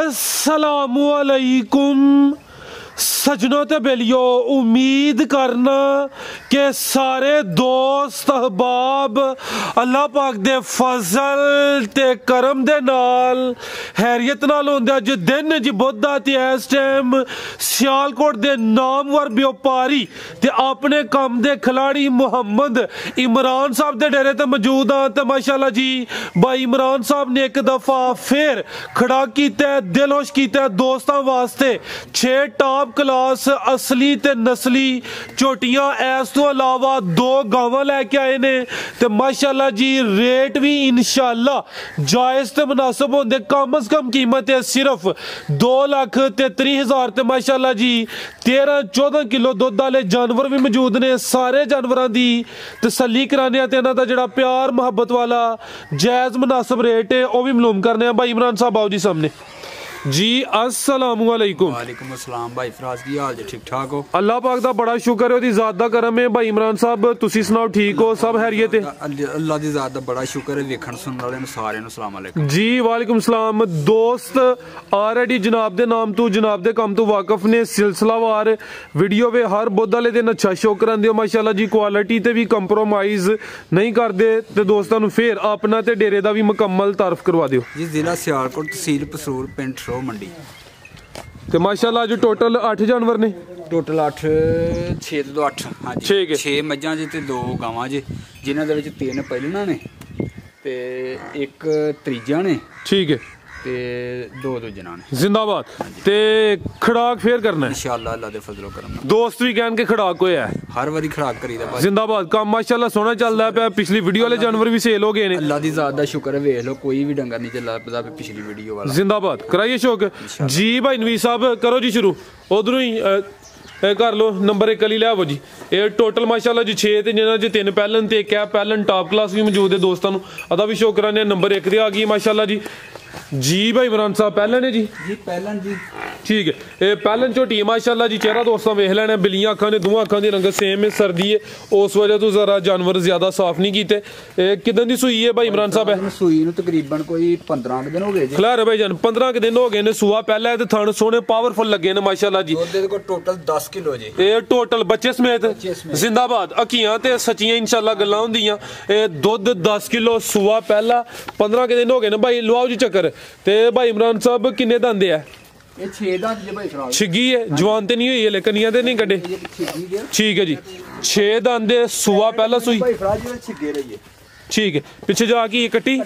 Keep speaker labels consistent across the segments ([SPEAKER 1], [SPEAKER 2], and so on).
[SPEAKER 1] अस्सलामुअलैकुम सजनों ते बेलियो, उम्मीद करना कि सारे दोस्त अहबाब अल्लाह पाक दे फजल ते करम दे नाल हैरियत नाल होंदे। अज दिन जी बुद्धा ते इस टाइम सियालकोट दे नामवर व्यापारी ते अपने कम दे खिलाड़ी मुहम्मद इमरान साहब दे डेरे ते मौजूद हाँ। ते माशाल्लाह जी भाई इमरान साहब ने एक दफा फिर खड़ा कीता, दिलहोश कीता दोस्तां वास्ते 6 टॉप क्लास असली ते नस्ली झोटियां, इस तो अलावा 2 गावां लैके आए ने। ते माशाल्लाह जी रेट भी इंशाल्लाह जायज ते मुनासिब होंदे। कम अज कम कीमत है सिर्फ 2,33,000 ते माशाल्लाह जी 13-14 किलो दुध वाले जानवर भी मौजूद ने। सारे जानवरों की तसल्ली कराने ते इन्हां दा जिहड़ा प्यार मुहब्बत वाला जायज मुनासिब रेट है वह भी मालूम करने। भाई इमरान साहब आओ जी सामने जी। अस्सलामुअलैकुम।
[SPEAKER 2] वालेकुम अस्सलाम भाई फराज की हाल जी, ठीक ठाक हो?
[SPEAKER 1] अल्लाह पाक दा बड़ा शुक्र है, ओदी ज़ात दा करम है। भाई इमरान साहब तुसी सुनाओ, ठीक हो? सब खैरियत है?
[SPEAKER 2] अल्लाह दी ज़ात दा बड़ा शुक्र है। देखण सुनने वाले सारे नु सलाम अलैकुम
[SPEAKER 1] जी। वालेकुम सलाम। दोस्त ऑलरेडी जनाब दे नाम तो जनाब दे काम तो वाकफ ने, सिलसिलावार वीडियो वे हर बुध वाले दिन अच्छा शो करांदे हो माशाल्लाह जी। क्वालिटी ते भी कंप्रोमाइज नहीं करदे ते दोस्तां नु फिर अपना ते डेरे दा भी मुकम्मल तारफ करवा दियो जी।
[SPEAKER 2] जिला सियालकोट, तहसील पसरूर, पिंड मंडी।
[SPEAKER 1] ते माशाल्लाह आज टोटल 8 जानवर ने।
[SPEAKER 2] टोटल 6 तो 8 हाँ जी। 6 मज्जां जी ते 2 गावां जी, जिन्हां दे विच 3 पहिलना ने ते 1 त्रीजा ने। ठीक है। ते 2 दूजना ने। जिंदाबाद। ते खड़ाक फेर करना है इंशाअल्लाह अल्लाह दे फजलो करम। दोस्त भी कहन के खड़ाक होया है, हर वारी खड़ाक करीदा भाई। जिंदाबाद। काम माशाल्लाह सोना चलदा पे। पिछली वीडियो वाले जानवर भी सेल हो गए ने। अल्लाह दी ज़ात दा शुक्र है। वेख लो कोई भी डंगर नहीं चला पता पिछली वीडियो वाला। जिंदाबाद। कराइए शौक जी। भाई नवीस साहब करो जी शुरू। उधरों ही कर लो नंबर 1 अली लियावो जी। ये टोटल माशाल्लाह जी 6 ते जिन्हां च 3 पैलन ते 1 पैलन टॉप क्लास भी मौजूद है। दोस्तों अदा भी शो कराने। नंबर 1 ते आ गई माशाल्लाह जी। जी भाई इमरान साहब पहलन है जी। पहलन जी ठीक है। ये पहलन झोटी है माशाल्लाह जी। चेहरा दोस्तों वेख लेना, बिलियां अखां ने, दोवां अखां दी रंगत सेम है। सर्दी है उस वजह तो जरा जानवर ज्यादा साफ नहीं कीते। किदन दी सूई है भाई इमरान साहब? है सूई नु तकरीबन कोई 15 दिन हो गए जी। खैर भाई जान 15 दिन हो गए ने। सूआ पहला है ते थण सोने पावरफुल लगे ने माशाल्लाह जी। दुध को टोटल 10 किलो जी। ये टोटल बच्चे समेत जिंदाबाद। अखियां ते सच्चियां इंशाल्लाह गल्लां होंदियां। दुध 10 किलो सूआ पहला 15 दिन हो गए ने भाई। लवाओ जी चक्कर। ते भाई इमरान साहब किन्ने दंद है? ये 6 दंद जी भाई फराज। छिगी है, जवान ते नहीं हुई है, कनिया ते नहीं कड्डे। ठीक है जी। 6 दंद सूआ पहला सूई भाई फराज जी छिगे रही है। ठीक है। पीछे जाके ये कट्टी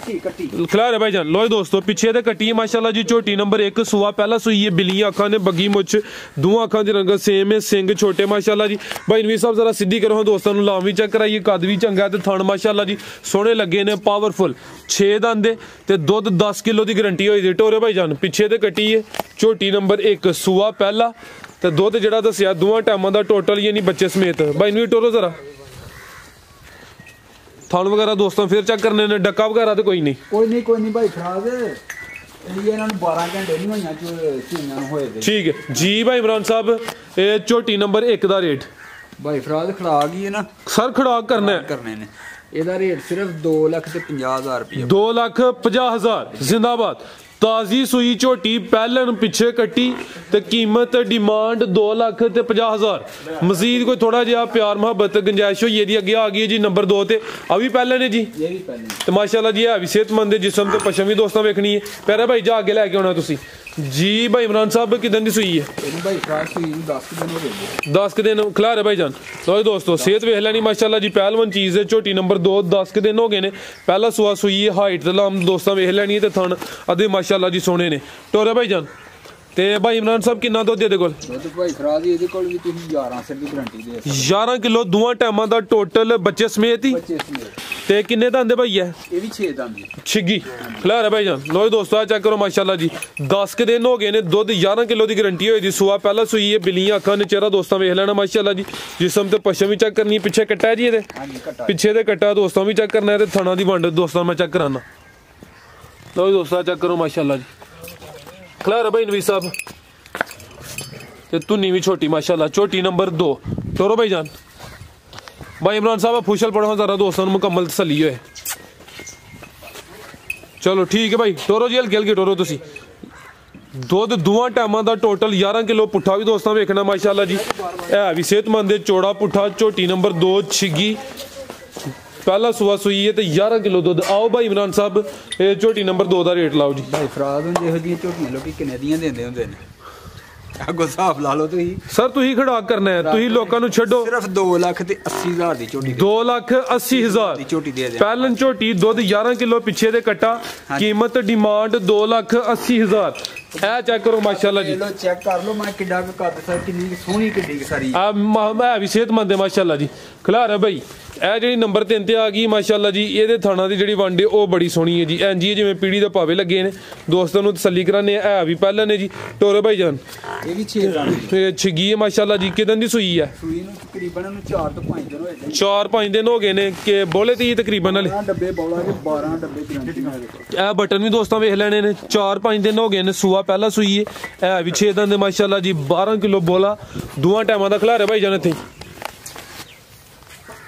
[SPEAKER 2] खिलार है भाई जान। लो दोस्तों पीछे ते कट्टी है माशाल्लाह जी। झोटी नंबर 1 सूआ पहला सूई है। बिलियां अखां ने, बग्गी मुछ, दोवां अखां दी रंगत सेम है। सिंग छोटे माशाल्लाह जी। भाई नवीस साहब जरा सीधी करो दोस्तों नु। लाम भी चेक कराइए, कद भी चंगा ते थण माशाल्लाह जी सोहने लगे ने, पावरफुल। 6 दंद ते दुध 10 किलो की गारंटी होई दी। टोरे भाई जान पिछे ते कट्टी है। झोटी नंबर 1 सूआ पहला ते दुध जिहड़ा दस्सिया दोवां टाइमां दा टोटल यानी बच्चे समेत। भाई नवीस टोरो जरा थान वगैरह दोस्तों फिर चेक करने ने। डक्का वगैरह तो कोई नहीं भाई खराब ये 12 घंटे नहीं होए। ठीक है जी। भाई इमरान साहब झोटी नंबर 1 का रेट भाई फराज खड़ाक ही है ना सर? खड़ाक करने ने। ਇਹਦਾ रेट सिर्फ 2,50,000 रुपये। 2,50,000 जिंदाबाद। ताजी सुई झोटी पहलन पिछे कट्टी ते कीमत डिमांड 2,50,000। मजीद कोई थोड़ा जिहा प्यार मुहब्बत गुंजाइश होई दी अगे आ गई जी। नंबर 2 ते अभी पहलन है जी। ते माशाल्लाह जी है भी सेहतमंद है। जिसम ते पशम भी दोस्तों वेखनी है। प्यारा भाई जा आगे लैके आना तुसी जी। भाई इमरान साहब किदन दी सुई है? 10 दिन खिला रहे भाई जान। लो दोस्तों सेहत वेख लैनी माशाल्लाह जी। पहलवान चीज़ है। झोटी नंबर 2 10 दिन हो गए ने। पहला सुआ सुई है। हाइट ते लाम दोस्तों वेख लैनी है। थन अदे माशाल्लाह जी सोने ने। टोरे भाई जान ते भाई इमरान साहब किन्ना दुध दे कोल? भाई फराज ਇਹਦੇ ਕੋਲ ਵੀ ਤੁਸੀਂ 11 ਸਿਰ ਦੀ ਗਾਰੰਟੀ ਦੇ। 11 किलो दोवां टाइमां दा टोटल बच्चे समेत ही। ते किन्ने दंद भाई है? ये भी 6 दंद छिगी खिला भाई जान। लो दोस्तों चेक करो माशाल्लाह जी। 10 दिन हो गए ने। दुध 11 किलो की गारंटी होई दी। सूआ पहला सूई है। बिलियां अखां ने, चेहरा दोस्तों वेख लेना माशाल्लाह जी। जिसम ते पशम भी चेक करनी है। पिछे कट्टा है जी ये पिछे ते कट्टा दोस्तों भी चेक करना है। थना दी वंड दोस्तों मैं चेक कराना। लो दोस्तों चेक करो माशाल्लाह जी। खिला भाई नवीस साहब ते तुन्नी भी छोटी माशाल्लाह। छोटी नंबर 2 टोरो भाई जान। भाई इमरान साहब फुशल पढ़ो जरा दोस्तों मुकम्मल तसल्ली होए। चलो ठीक है भाई टोरो जी हल्की हल्की टोरो तुसी
[SPEAKER 1] ਦੁੱਧ ਦੋਵਾਂ ਟਾਈਮਾਂ ਦਾ ਟੋਟਲ 11 ਕਿਲੋ। ਪੁੱਠਾ ਵੀ ਦੋਸਤਾਂ ਵੇਖਣਾ ਮਾਸ਼ਾਅੱਲਾ ਜੀ, ਹੈ ਵੀ ਸਿਹਤਮੰਦ ਚੌੜਾ ਪੁੱਠਾ। ਝੋਟੀ ਨੰਬਰ 2 ਛਿੱਗੀ, पहला सुबह सुई है तो 11 किलो दुध। आओ भाई इमरान साहब झोटी नंबर 2 का रेट लाओ जी।
[SPEAKER 2] भाई फराज हुंदे ਇਹੋ ਜਿਹੀਆਂ ਝੋਟੀਆਂ ਲੋਕੀ ਕਿੰਨੇ ਦੀਆਂ ਦਿੰਦੇ ਹੁੰਦੇ ਨੇ, ਅੱਗੋਂ ਹਿਸਾਬ ਲਾ ਲਓ ਤੁਸੀਂ।
[SPEAKER 1] ਸਰ ਤੁਸੀਂ ਖੜਾਕ ਕਰਨਾ ਹੈ, ਤੁਸੀਂ ਲੋਕਾਂ ਨੂੰ ਛੱਡੋ।
[SPEAKER 2] ਸਿਰਫ 2,80,000 ਦੀ ਝੋਟੀ,
[SPEAKER 1] 2,80,000
[SPEAKER 2] ਦੀ ਝੋਟੀ ਦੇ ਦੇ।
[SPEAKER 1] ਪਹਿਲਨ ਝੋਟੀ ਦੁੱਧ 11 ਕਿਲੋ ਪਿੱਛੇ ਦੇ ਕੱਟਾ, ਕੀਮਤ ਡਿਮਾਂਡ 2,80,000। ਇਹ ਚੈੱਕ ਕਰੋ ਮਾਸ਼ਾਅੱਲਾ ਜੀ,
[SPEAKER 2] ਲੋ ਚੈੱਕ ਕਰ ਲਓ ਮੈਂ ਕਿੱਡਾ ਕੁ ਕੱਦ ਸਰ, ਕਿੰਨੀ ਸੋਹਣੀ ਕਿੱਡੀ ਸਾਰੀ
[SPEAKER 1] ਆ ਮੈਂ ਵੀ ਸਿਹਤਮੰਦ ਹੈ ਮਾਸ਼ਾਅੱਲਾ ਜੀ। ਖਿਲਾਰ ਹੈ ਭਾਈ ਇਹ ਜਿਹੜੀ ਨੰਬਰ 3 ਤੇ ਆ ਗਈ ਮਾਸ਼ਾਅੱਲਾ ਜੀ, ਇਹਦੇ ਥਾਣਾ ਦੀ ਜਿਹੜੀ ਵੰਡ ਉਹ ਬੜੀ ਸੋਹਣੀ ਹੈ ਜੀ। ਇੰਜ ਹੀ ਜਿਵੇਂ ਪੀੜੀ ਦੇ ਭਾਵੇਂ ਲੱਗੇ ਨੇ, ਦੋਸਤਾਂ ਨੂੰ ਤਸੱਲੀ ਕਰਾਨੇ ਆ। ਵੀ ਪਹਿਲਾਂ ਨੇ ਜੀ ਟੋਰੇ ਭਾਈ ਜਾਨ,
[SPEAKER 2] ਇਹ ਵੀ 6 ਦਾਣੇ
[SPEAKER 1] ਤੇ ਛਿੱਗੀ ਹੈ ਮਾਸ਼ਾਅੱਲਾ ਜੀ। ਕਿਦਾਂ ਦੀ ਸੂਈ ਹੈ?
[SPEAKER 2] ਸੂਈ ਨੂੰ ਤਕਰੀਬਨ ਨੂੰ 4 ਤੋਂ 5 ਦਿਨ ਹੋਏ ਨੇ।
[SPEAKER 1] 4-5 ਦਿਨ ਹੋ ਗਏ ਨੇ ਕਿ ਬੋਲੇ ਤੇ ਤਕਰੀਬਨ ਵਾਲੇ
[SPEAKER 2] 12 ਡੱਬੇ ਬੌਲਾ ਦੇ 12 ਡੱਬੇ ਗਰੰਟੀ।
[SPEAKER 1] ਇਹ ਬਟਨ ਵੀ ਦੋਸਤਾਂ ਵੇਖ ਲੈਣੇ ਨੇ। 4-5 ਦਿਨ ਹੋ ਗਏ ਨੇ, ਸੂਆ ਪਹਿਲਾਂ ਸੂਈ ਹੈ। ਇਹ ਵੀ 6 ਦਿਨ ਦੇ ਮਾਸ਼ਾਅੱਲਾ ਜੀ। 12 ਕਿਲੋ ਬੋਲਾ ਦੋਵਾਂ ਟਾਈਮਾਂ ਦਾ ਖਿਲਾਰੇ ਭਾਈ ਜਾਨ ਇੱਥੇ।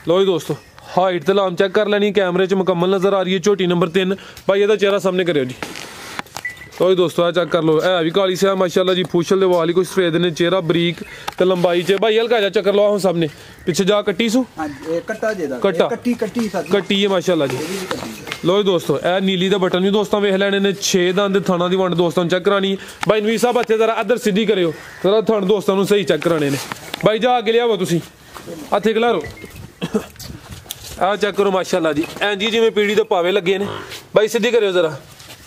[SPEAKER 1] लो जी दोस्तों हाइट तो लाम चेक कर लैनी, कैमरे च मुकम्मल नज़र आ रही है। झोटी नंबर 3 भाई ਇਹਦਾ चेहरा सामने करो जी। लो जी दोस्तों चेक कर लो, है भी काली से माशाल्लाह जी। फूशल दे वाल ही कुछ सफेद ने, चेहरा बरीक ते लंबाई च। भाई हल्का जा चक्कर लो सामने पीछे जा। कट्टी सू कट्टा कट्टी है माशाल्लाह जी। लो जी दोस्तों ए नीली दा बटन भी दोस्तों वेख लैने ने। 6 दंद थाना दी वंड दोस्तों चेक करानी है। भाई नवीर साहब हथे जरा इधर सीधी करियो, जरा थन दोस्तों नूं सही चेक कराने ने। भाई जा अगे लियावो तुसीं हथे खिलारो। आ चेक करो माशाल्लाह जी, इंज जिवें पीड़ी दे पावे लगे ने। भाई सीधी करियो जरा।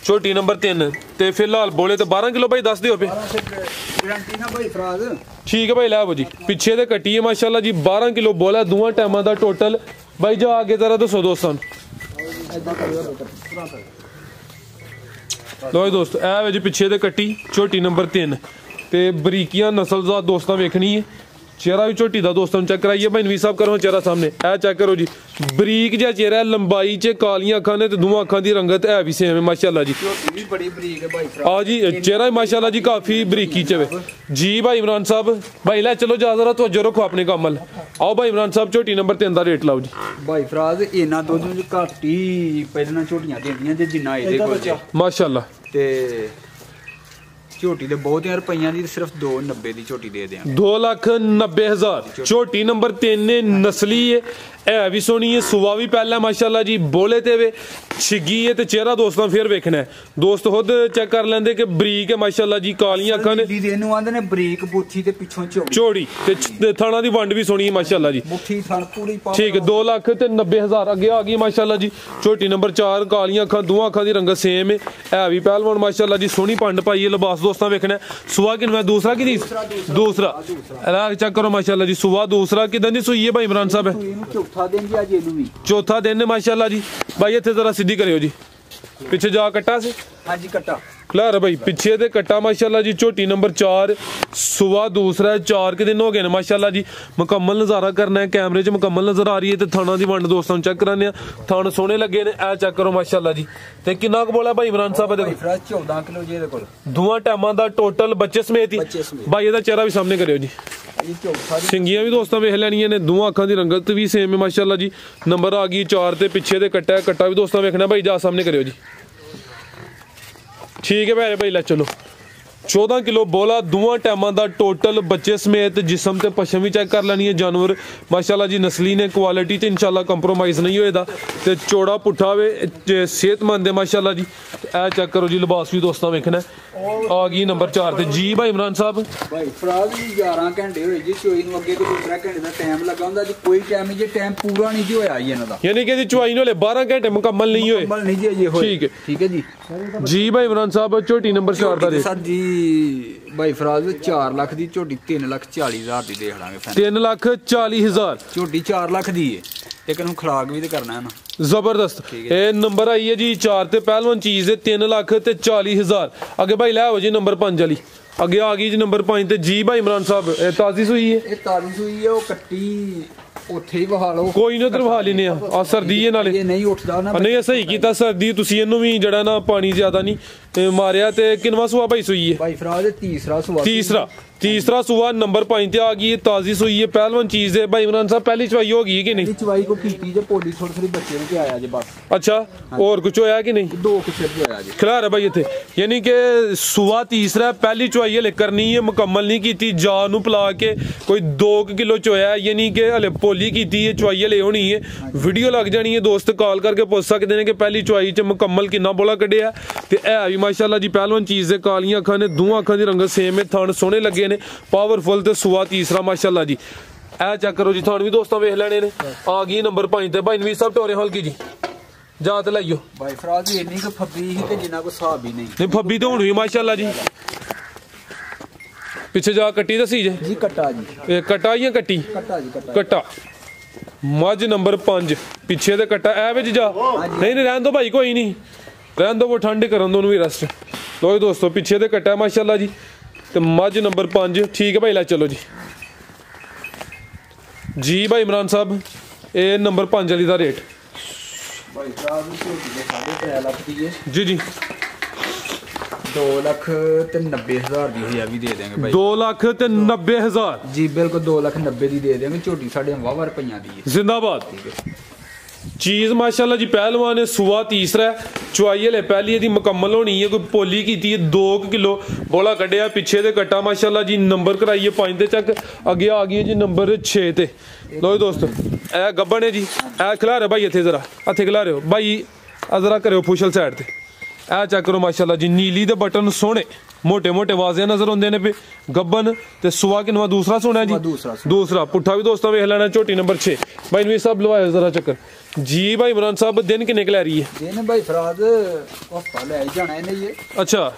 [SPEAKER 1] छोटी नंबर 3 ते फिलहाल बोले तो 12 किलो भाई दस दियो पे
[SPEAKER 2] गारंटी ना भाई फराज।
[SPEAKER 1] ठीक है भाई लै जी। पिछे दे कट्टी है माशाल्लाह जी। 12 किलो बोला दोवां टाइमां दा टोटल। भाई जा आगे जरा दसो दोस्तों। लो दोस्त ए जी पिछे दे कट्टी छोटी नंबर 3 ते बरीकियां नस्ल दा दोस्तों वेखनी है। चेहरा भी झोटी का दोस्तों चेक कराइए। भाई नवीर साहब करो चेहरा सामने, ए चेक करो जी। बरीक जिहा चेहरा, लंबाई च कालियां अखां ने ते दोवां अखां दी रंगत है भी सेम है माशाल्लाह जी।
[SPEAKER 2] भी बड़ी बरीक है भाई।
[SPEAKER 1] हाँ जी चेहरा माशाल्लाह जी काफी बरीकी च जी। भाई इमरान साहब भाई लै चलो जा जरा तवज्जो रखो अपने काम अल। आओ भाई इमरान साहब झोटी नंबर 3 का रेट लाओ जी।
[SPEAKER 2] भाई फराज इन्ना दुद्ध घट ही पहले झोटियां देंदियां जे जिन्ना इहदे कोल
[SPEAKER 1] माशाल्लाह।
[SPEAKER 2] ते झोटी दे बहुत रुपइयां दी सिर्फ 290 दी झोटी दे दें।
[SPEAKER 1] 2,90,000 झोटी नंबर 3 ने नस्ली है भी सोहनी है। सुबह भी पहला माशाल्लाह जी। बोले ते वे छिगी है ते चेहरा दोस्तों फिर वेखना है। दोस्त खुद चेक कर लेंदे कि बरीक है माशाल्लाह जी। कालियां अखां ने
[SPEAKER 2] इहनू आंदे ने बरीक बुठी ते पिछों
[SPEAKER 1] चौड़ी ते थाना दी वंड भी सोहनी है माशाल्लाह जी।
[SPEAKER 2] बुठी थन पूरी
[SPEAKER 1] ठीक है। 2,90,000 अगे आ गई माशाल्लाह जी। झोटी नंबर 4 कालियां अखां दोवां अखां दी रंगत सेम है भी पहलवान माशाल्लाह जी। सोहनी पंड पाई है लिबास दोस्तों वेखना। सुबह किन दूसरा की दूसरा चेक करो माशाल्लाह जी। सुबह दूसरा किदां दी सूई है भाई इमरान साहब? चौथा दिन माशाल्लाह जी। भाई इत्थे जरा सीधी करियो जी। पीछे जा कट्टा से
[SPEAKER 2] हां जी कट्टा
[SPEAKER 1] खिलार भाई पिछे दे कट्टा माशाल्लाह जी। झोटी नंबर 4 सुबह दूसरा 4 के दिन हो गए माशाल्लाह जी। मुकम्मल नज़ारा करना है, कैमरे च मुकम्मल नजर आ रही है। तो थाना दी वंड दोस्तों चेक कराने थान सोहने लगे ने। ए चेक करो माशाल्लाह जी। ते किन्ना क बोला भाई इमरान साहब? देखो
[SPEAKER 2] 14 किलो जे दे कोल
[SPEAKER 1] दोवां टाइमां दा टोटल बच्चे समेत ही। भाई ਇਹਦਾ चेहरा भी सामने करियो जी। सिंगियां भी दोस्तों वेख लैनियां ने। दोवां अखां दी रंगत भी सेम है माशाल्लाह जी। नंबर आ गई 4 ते पिछे दे कट्टा कट्टा भी दोस्तों वेखना। भाई जा सामने करियो जी। ठीक है भाई भाई लै चलो। 14 किलो बोला दोवां टाइमां दा टोटल बच्चे समेत। जिसम ते पशम भी चेक कर लैनी है। जानवर माशाल्लाह जी नस्ली ने क्वालिटी ते इंशाल्लाह कंप्रोमाइज़ नहीं होएदा ते चौड़ा पुट्ठा वे सेहतमंद है माशाल्लाह जी। ए चेक करो जी। लिबास भी दोस्तों वेखना आ गई नंबर 4 ते जी। भाई इमरान साहब
[SPEAKER 2] भाई फराज भी 11 घंटे होए जी। चोई नूं अगे तो 2 घंटे दा टाइम लगा हुंदा जी। कोई टाइम नहीं जी, टाइम पूरा नहीं जी होया जी इन्हां दा।
[SPEAKER 1] यानी कि चुआई नूं 12 घंटे मुकम्मल नहीं होए।
[SPEAKER 2] मुकम्मल नहीं जी होए। ठीक है जी।
[SPEAKER 1] जी भाई इमरान साहब झोटी नंबर 4 दा
[SPEAKER 2] सर जी। भाई फराज 4 लाख दी झोटी 3,40,000 दी देख लांगे।
[SPEAKER 1] 3,40,000
[SPEAKER 2] झोटी 4 लाख दी है, लेकिन हम खुराक भी तो करना है ना।
[SPEAKER 1] जबरदस्त। ये नंबर आई है जी 4 ते पहलवान चीज है 3,40,000। आगे भाई लै आओ जी नंबर 5 वाली। अगे आ गई जी नंबर 5 ते जी। भाई इमरान साहब ताजी सूई है?
[SPEAKER 2] ताजी सूई है। वो कट्टी ਉੱਥੇ ਹੀ ਬਹਾ ਲਓ।
[SPEAKER 1] ਕੋਈ ਨਾ ਉਧਰ ਬਹਾ ਲੈਨੇ ਆ। ਸਰਦੀ ਹੈ ਨਾਲੇ
[SPEAKER 2] ਇਹ ਨਹੀਂ ਉੱਠਦਾ ਨਾ।
[SPEAKER 1] ਨਹੀਂ ਸਹੀ ਕੀਤਾ। ਸਰਦੀ ਤੁਸੀਂ ਇਹਨੂੰ ਵੀ ਜਿਹੜਾ ਨਾ ਪਾਣੀ ਜ਼ਿਆਦਾ ਨਹੀਂ मारिया ते किनवा सूआ भाई सुई है
[SPEAKER 2] भाई फराज तीसरा सूआ
[SPEAKER 1] तीसरा सूआ नंबर 5 ते आ गई है, ताजी सुई है, पहलवान चीज है। भाई इमरान साहब पहली चवाई होगी कि नहीं?
[SPEAKER 2] चवाई को कीती जे पोली थोड़ी थोड़ी बच्चे ने आया जे बस।
[SPEAKER 1] अच्छा और कुछ होया कि नहीं?
[SPEAKER 2] 2 कुछ होया जे
[SPEAKER 1] खिला रहा भाई इथे, यानी कि सूआ तीसरा पहली चवाई हले करनी है, मुकम्मल नहीं की जा नू पिला के कोई 2 किलो चोया, यानी कि हले पोली की चवाई हले होनी है। वीडियो लग जानी है, दोस्त कॉल करके पूछ सकते हैं कि पहली चवाई च मुकम्मल कितना बोला कढ़िया। ते है भी माशाल्लाह जी पहलवान चीज है, कालियां अखां ने, दोवां अखां दी रंगत सेम है, थण सोहने लगे ने, पावरफुल ते सूआ तीसरा माशाल्लाह जी। ए चेक करो जी, थण भी दोस्तों वेख लेने ने, आ गई नंबर 5 ते। भाई नवीर साहब टोरे हल्की जी जात लाइयो
[SPEAKER 2] भाई फराज जी, इन्नी को फब्बी ही ते जिन्ना को हिसाब ही नहीं
[SPEAKER 1] फब्बी तो हुण भी माशाल्लाह जी। पिछे जा कट्टी दसी
[SPEAKER 2] जी कट्टा जी,
[SPEAKER 1] ए कट्टा या कट्टी?
[SPEAKER 2] कट्टा जी
[SPEAKER 1] कट्टा मज नंबर 5 पिछे ते कट्टा ए विच जा। नहीं रहन दो भाई, कोई नहीं रहन दो, वो ठंड करन दो भी रेस्ट। लो दोस्तों पिछे ते कट्टा माशाल्लाह जी, तो मज नंबर 5 ठीक है भाई। ला चलो जी जी भाई इमरान साहब, ये नंबर 5 वाली का रेट
[SPEAKER 2] भाई साहब
[SPEAKER 1] जी जी
[SPEAKER 2] 2,90,000 दी दे देंगे भाई।
[SPEAKER 1] 2,90,000
[SPEAKER 2] जी बिल्कुल 2,90,000 दी दे देंगे। झोटी साढ़े वाह रुपया दी है।
[SPEAKER 1] जिंदाबाद। चीज माशाल्लाह जी पहलवान है, सूआ तीसरा है, चवाई हले पहली यदि मुकम्मल होनी है, कोई पोली की है, 2 किलो बोला कढ़िया, पिछे दे कट्टा माशाल्लाह जी, नंबर कराइए 5 ते चक, अगे आ गई है जी नंबर 6 ते। लो दोस्तों ए गब्बन है जी, ए खिला रहे भाई इतने जरा हथे खिला रहे हो भाई, जरा करो फुशल साइड ते, ए चेक करो माशाल्लाह जी, नीली दे बटन सोहने मोटे मोटे वाजे नजर आते हैं पे। गब्बन ते सूआ किनवा दूसरा सोना है जी, दूसरा पुट्ठा भी दोस्तों वेख लेना, झोटी नंबर 6। भाई नवीर साहब लवाए जरा चक्कर जी। भाई इमरान साहब दिन किन्ने क लै रही है?
[SPEAKER 2] दिन भाई फराज हफ्ता ले जाना है नहीं है।
[SPEAKER 1] अच्छा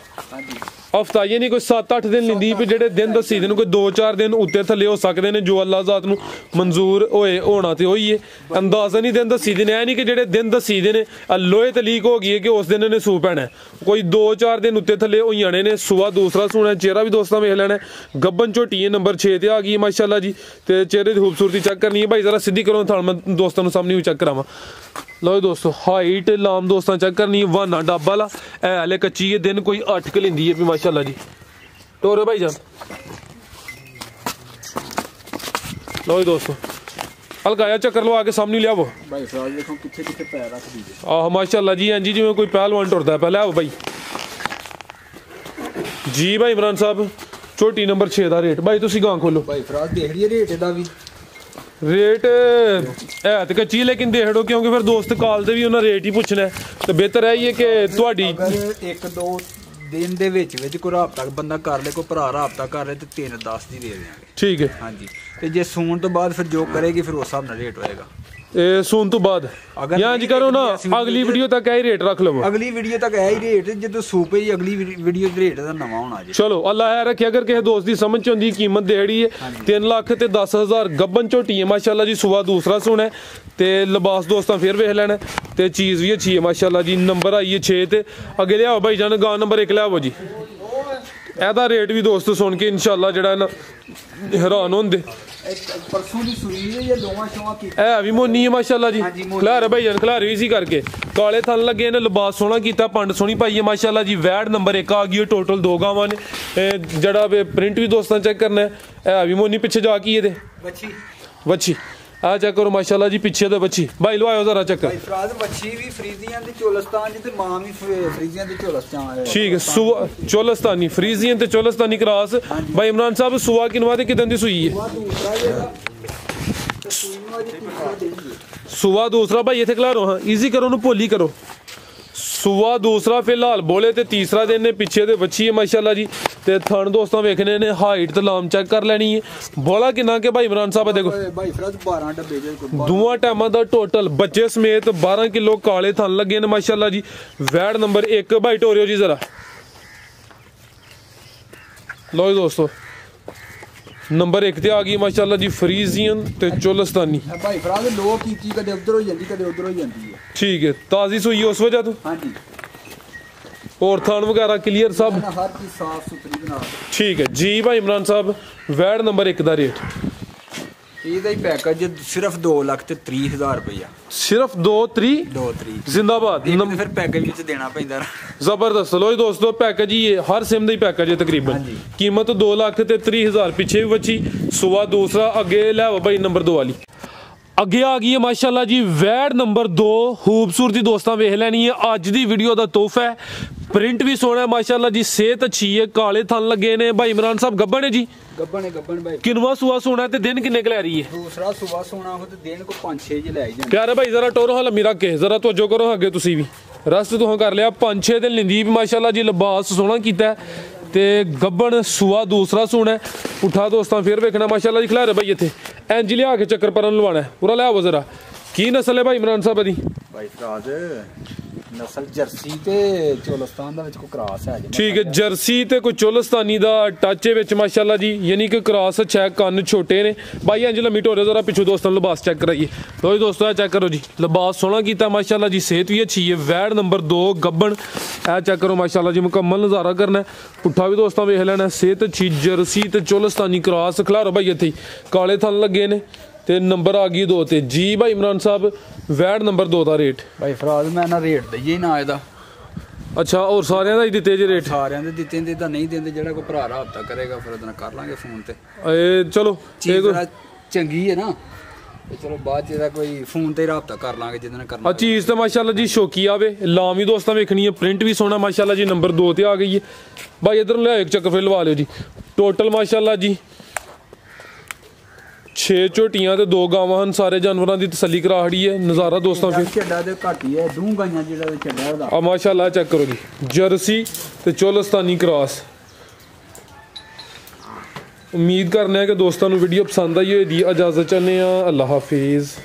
[SPEAKER 1] हफ्ता ये नहीं कोई 7-8 दिन लेंदी भी, जेडे दिन दसी दिन कोई 2-4 दिन उत्ते थले हो सकते हैं, जो अल्लाह ज़ात नू मंजूर होए होना ते होई है। अंदाजा नहीं दिन दसी दिन, ऐ नहीं कि जेडे दिन दसी दे ने लोहे ते लीक हो गई है कि उस दिन इन्हें सूह पैना है, कोई 2-4 दिन उत्ते थले हो जाने ने। सूआ दूसरा सूना, चेहरा भी दोस्तों वेख लेना, गब्बन झोटी है नंबर 6 ते आ गई माशाल्लाह जी। ते चेहरे की खूबसूरती चेक करनी है भाई, जरा सीधी करो थाल मैं दोस्तों सामने भी चेक करावा। लो दोस्तों हाइट लाम दोस्तों चेक करनी है, वाना डब्बा वाला है, हले कच्ची है, दिन कोई 8 क लेंदी है भी माशाल्लाह जी। टोरे भाई जान लो दोस्तों हल्का चक्कर लवा के सामने लिया वो
[SPEAKER 2] भाई देखो किथे किथे पैर रख दीजिए।
[SPEAKER 1] आह माशाल्लाह जी, हां जी जिवें कोई पहलवान टुरदा है। पहले आओ भाई जी। भाई इमरान साहब छोटी नंबर 6 का रेट भाई तुसी गां खोलो
[SPEAKER 2] भाई फराज देख रही है रेट दा भी
[SPEAKER 1] रेट है तो कच्ची, लेकिन देख लो क्योंकि फिर दोस्त कॉल से भी उन्हें रेट ही पूछना है, तो बेहतर है ये कि तुहाडी
[SPEAKER 2] 1-2 दिन दे विच कोई राबता बंदा कर ले, कोई भरा राबता कर ले, तो 3-10 दी दे देंगे।
[SPEAKER 1] ठीक है
[SPEAKER 2] हाँ जी, तो जे सून तो बाद फिर जो करेगी फिर उस हिसाब नाल रेट होएगा।
[SPEAKER 1] सुन तो बाद यहाँ जी करो ना, अगली वीडियो तक यही रेट रख लो,
[SPEAKER 2] अगली वीडियो तक यही रेट जो सूप ही अगली वीडियो रेट दा नवा होना जी।
[SPEAKER 1] चलो अल्लाह है रखे, अगर किसी दोस्त की समझ च आंदी कीमत देड़ी है 3,10,000 गब्बन झोटी है माशाल्लाह जी। सूआ दूसरा सुना है ते लिबास दोस्तों फिर वेख लेना, ते चीज़ भी अच्छी है माशाल्लाह जी। नंबर आई है 6 ते अगे लियाओ भाई जान, गां नंबर 1 लियाओ जी। एदा रेट भी दोस्त सुन के इंशाल्लाह जेड़ा ना हैरान होंदे।
[SPEAKER 2] परसों दी सुई है या दोवां शोवां की
[SPEAKER 1] है भी मोनी है माशाल्लाह जी। खलार भाई जान खलार इसी करके काले थन लगे ने, लिबास सोहना कीता, पंड सोहनी पाई है माशाल्लाह जी। वैड नंबर 1 आ गई है, टोटल 2 गावां ने, जड़ा प्रिंट भी दोस्तां चेक करना है भी मोनी पिछे जा की है बच्ची आ चेक करो माशाल्लाह जी, पीछे तो बच्ची भाई लवाओ जरा चक्कर।
[SPEAKER 2] फराज बच्ची भी फ्रीजियन ते चोलस्तान जी, ते मां भी फ्रीजियन ते चोलस्तान।
[SPEAKER 1] ठीक है सुआ चोलस्तानी फ्रीजियन ते चोलस्तानी क्रॉस। भाई इमरान साहब सुआ किनवा ते किदन दी सुई है? सुआ दूसरा भाई इथे खिलारो, हाँ इजी करो ना, भोली करो। सुआ दूसरा फिलहाल बोले ते तीसरा दिन ने, पिछे दे बच्ची है माशाल्लाह जी। ते थन दोस्तों वेखने ने, हाइट ते लाम चेक कर लेनी है। बोला किन्ना के भाई इमरान साहब देखो
[SPEAKER 2] भाई फराज 12 डब्बे
[SPEAKER 1] दुआ टाइमां दा टोटल बच्चे समेत 12 किलो काले थन लगे ने माशाल्लाह जी। वैड नंबर 1 भाई टोरियो जी जरा लो दोस्तों नंबर 1 ते आ गई माशाल्लाह जी, फ्रीजियन ते चोलस्तानी।
[SPEAKER 2] भाई फराज लो कीती कदे उधर हो जांदी कदे उधर हो जांदी है।
[SPEAKER 1] ठीक है ताजी सुई उस वजह तो।
[SPEAKER 2] हां जी
[SPEAKER 1] और थान वगैरह क्लियर सब
[SPEAKER 2] हर चीज साफ सुथरी बना।
[SPEAKER 1] ठीक है जी भाई इमरान साहब वैड नंबर 1 का रेट
[SPEAKER 2] ਇਹਦਾ ਹੀ ਪੈਕੇਜ ਸਿਰਫ 2,30,000 ਰੁਪਇਆ
[SPEAKER 1] ਸਿਰਫ 2,30 ਜ਼ਿੰਦਾਬਾਦ
[SPEAKER 2] ਫਿਰ ਪੈਕੇਜ ਵਿੱਚ ਦੇਣਾ ਪੈਂਦਾ
[SPEAKER 1] ਜ਼ਬਰਦਸਤ। ਲੋ ਜੀ ਦੋਸਤੋ ਪੈਕੇਜ ਹੀ ਹੈ ਹਰ ਸਿਮ ਦਾ ਹੀ ਪੈਕੇਜ ਹੈ ਤਕਰੀਬਨ ਕੀਮਤ 2,30,000 ਪਿੱਛੇ ਵੀ ਬੱਚੀ ਸੁਆ ਦੂਸਰਾ ਅੱਗੇ ਲੈ ਭਾਈ ਨੰਬਰ 2 ਵਾਲੀ ਅੱਗੇ ਆ ਗਈ ਹੈ ਮਾਸ਼ਾਅੱਲਾ ਜੀ ਵੈੜ ਨੰਬਰ 2 ਖੂਬਸੂਰਤੀ ਦੋਸਤਾਂ ਵੇਖ ਲੈਣੀ ਹੈ ਅੱਜ ਦੀ ਵੀਡੀਓ ਦਾ ਤੋਹਫਾ ਹੈ ਪ੍ਰਿੰਟ ਵੀ ਸੋਹਣਾ ਹੈ माशाल्लाह जी सेहत अच्छी है काले थन लगे ने भाई इमरान साहब गब्बन है जी
[SPEAKER 2] गब्बन भाई
[SPEAKER 1] किनवा सुआ सोना है ते दिन किन्ने क ले रही है
[SPEAKER 2] दूसरा सुबह सोना हो ते दिन को 5-6 ज ले जांदे
[SPEAKER 1] प्यारे भाई जरा टोरो हां लम्मी रख के जरा तवज्जो करो अगे तुसी भी रस्ट तुहां कर लिया 5-6 दिन लिंदी भी माशाल्लाह जी लिबास सोहना कीता ते गब्बन सुआ दूसरा सोना है उठा दोस्तां फिर वेखना माशाल्लाह जी खिलारे भाई इत्थे इंज लिया के चक्कर परन लवाना है पूरा ले आवो जरा की नस्ल है भाई इमरान साहब दी
[SPEAKER 2] भाई फराज नस्ल जर्सी ते चोलस्तान दा विच कोई क्रॉस है
[SPEAKER 1] ठीक है जर्सी ते कोई चोलस्तानी दा टच है विच माशाल्लाह जी यानी कि क्रॉस अच्छा है कन्न छोटे ने भाई इंज लम्मी टोरे जरा पिछू दोस्तों लिबास चेक कराइए लो जी दोस्तों चेक करो जी लिबास सोहना कीता माशाल्लाह जी सेहत भी अच्छी है वैड़ नंबर 2 गब्बन ए चेक करो माशाल्लाह जी मुकम्मल नज़ारा करना है पुट्ठा भी दोस्तों वेख लेना सेहत अच्छी जर्सी ते चोलस्तानी क्रॉस खिलारो भाई इत्थे काले थन लगे ने ते नंबर आ गई 2 ते जी भाई इमरान साहब वैड नंबर 2 दा रेट
[SPEAKER 2] भाई फराज मैं ना रेट दईए ना ਇਹਦਾ
[SPEAKER 1] अच्छा और ਸਾਰਿਆਂ ਦਾ ਹੀ ਦਿੱਤੇ ਜੇ ਰੇਟ
[SPEAKER 2] ਸਾਰਿਆਂ ਦੇ ਦਿੱਤੇ ਨੇ ਤਾਂ ਨਹੀਂ ਦਿੰਦੇ ਜਿਹੜਾ ਕੋਈ ਭਰਾ ਰਾਬਤਾ ਕਰੇਗਾ ਫਿਰ ਉਹਦਾ ਕਰ ਲਾਂਗੇ ਫੋਨ ਤੇ
[SPEAKER 1] ਏ ਚਲੋ
[SPEAKER 2] ਇਹ ਕੋਈ ਚੰਗੀ ਹੈ ਨਾ ਤੇ ਚਲੋ ਬਾਅਦ ਚ ਇਹਦਾ ਕੋਈ ਫੋਨ ਤੇ ਰਾਬਤਾ ਕਰ ਲਾਂਗੇ ਜਿਹਦੇ ਨਾਲ ਕਰਨਾ
[SPEAKER 1] ਆ ਚੀਜ਼ ਤੇ ਮਾਸ਼ਾਅੱਲਾ ਜੀ ਸ਼ੌਕੀ ਆਵੇ ਲਾਮ ਵੀ ਦੋਸਤਾਂ ਵੇਖਣੀ ਹੈ ਪ੍ਰਿੰਟ ਵੀ ਸੋਹਣਾ ਮਾਸ਼ਾਅੱਲਾ ਜੀ ਨੰਬਰ 2 ਤੇ ਆ ਗਈ ਹੈ ਭਾਈ ਇਧਰ ਲੈ ਇੱਕ ਚੱਕਰ ਫਿਰ ਲਵਾ ਲਿਓ ਜੀ ਟੋਟਲ ਮਾਸ਼ਾਅੱਲਾ ਜੀ 6 ਝੋਟੀਆਂ ਤੇ 2 ਗਾਵਾਂ ਹਨ ਸਾਰੇ ਜਾਨਵਰਾਂ ਦੀ ਤਸੱਲੀ ਕਰਾ ਖੜੀ ਹੈ ਨਜ਼ਾਰਾ ਦੋਸਤਾਂ ਫਿਰ
[SPEAKER 2] ਛੱਡਾ ਤੇ ਘੱਟ ਹੀ ਹੈ ਦੋ ਗਾਈਆਂ ਜਿਹੜਾ ਛੱਡਾ ਉਹਦਾ
[SPEAKER 1] ਆ ਮਾਸ਼ਾਅੱਲਾ ਚੈੱਕ ਕਰੋ ਜੀ ਜਰਸੀ ਤੇ ਚੋਲਸਤਾਨੀ ਕ੍ਰਾਸ उम्मीद करने हैं कि दोस्तों वीडियो पसंद आई होगी इजाजत चाहते हैं अल्लाह हाफिज़।